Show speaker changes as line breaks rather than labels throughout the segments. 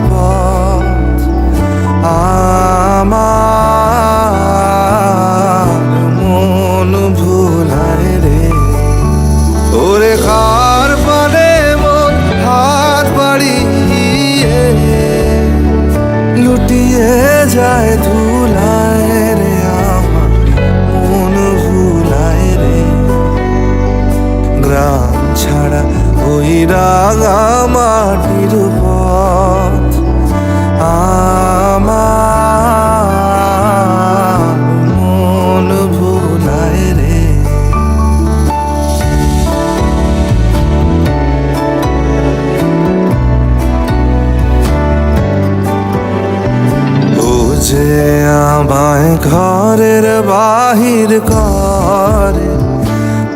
পথ আমার মন ভুলায় রে। ওরে খার পানে মন হাত বাড়িয়ে লুটিয়ে যায় ধুলায় রে, আমার মন ভুলায় রে। গ্রাম ছাড়া ওই রাঙা মাটির পথ আমার মন ভুলায় রে। ও যে আমায় ঘরের বাহির করে,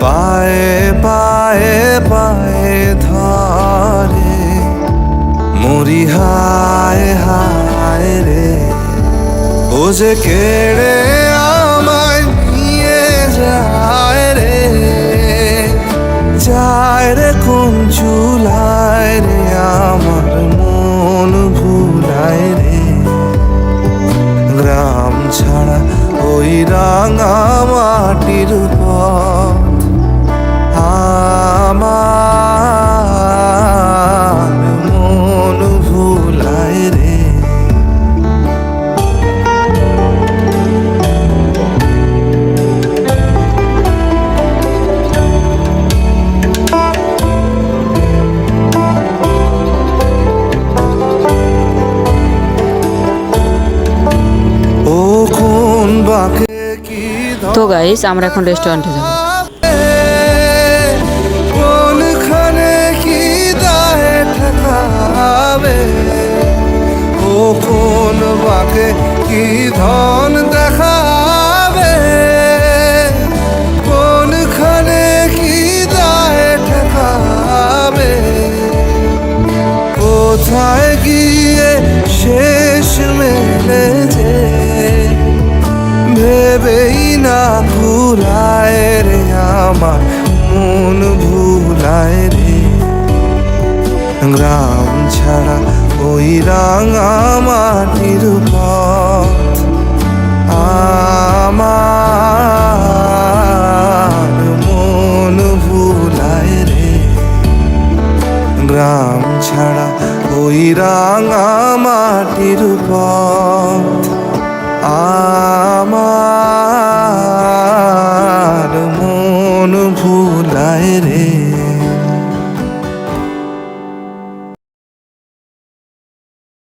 পায়ে পায়ে পায়ে ধরে, মরি হায় হায় রে। ও যে কেড়ে আমায় নিয়ে যায় রে, যায় রে কোন চুলায় রে, আমার মন ভুলায় রে। গ্রাম ছাড়া ওই রাঙা মাটির পথ আমার মন ভুলায় রে। ও কোন বাকে কি
তো গাইস আমরা এখন রেস্টুরেন্টে যাবো।
কোনখানে কি দায় ঠেকাবে, ও কোন বাকে কি ধন দেখাবে, কোনখানে কি দায় ঠেকাবে, কোথায় গিয়ে শেষ মেলে যে ভেবেই না ঘুরায় রে, আমার মন ভুলায় রে। গ্রাম ছাড়া ওই রাঙা মাটির পথ আমার মন ভুলায় রে। গ্রাম ছাড়া ওই রাঙা মাটির পথ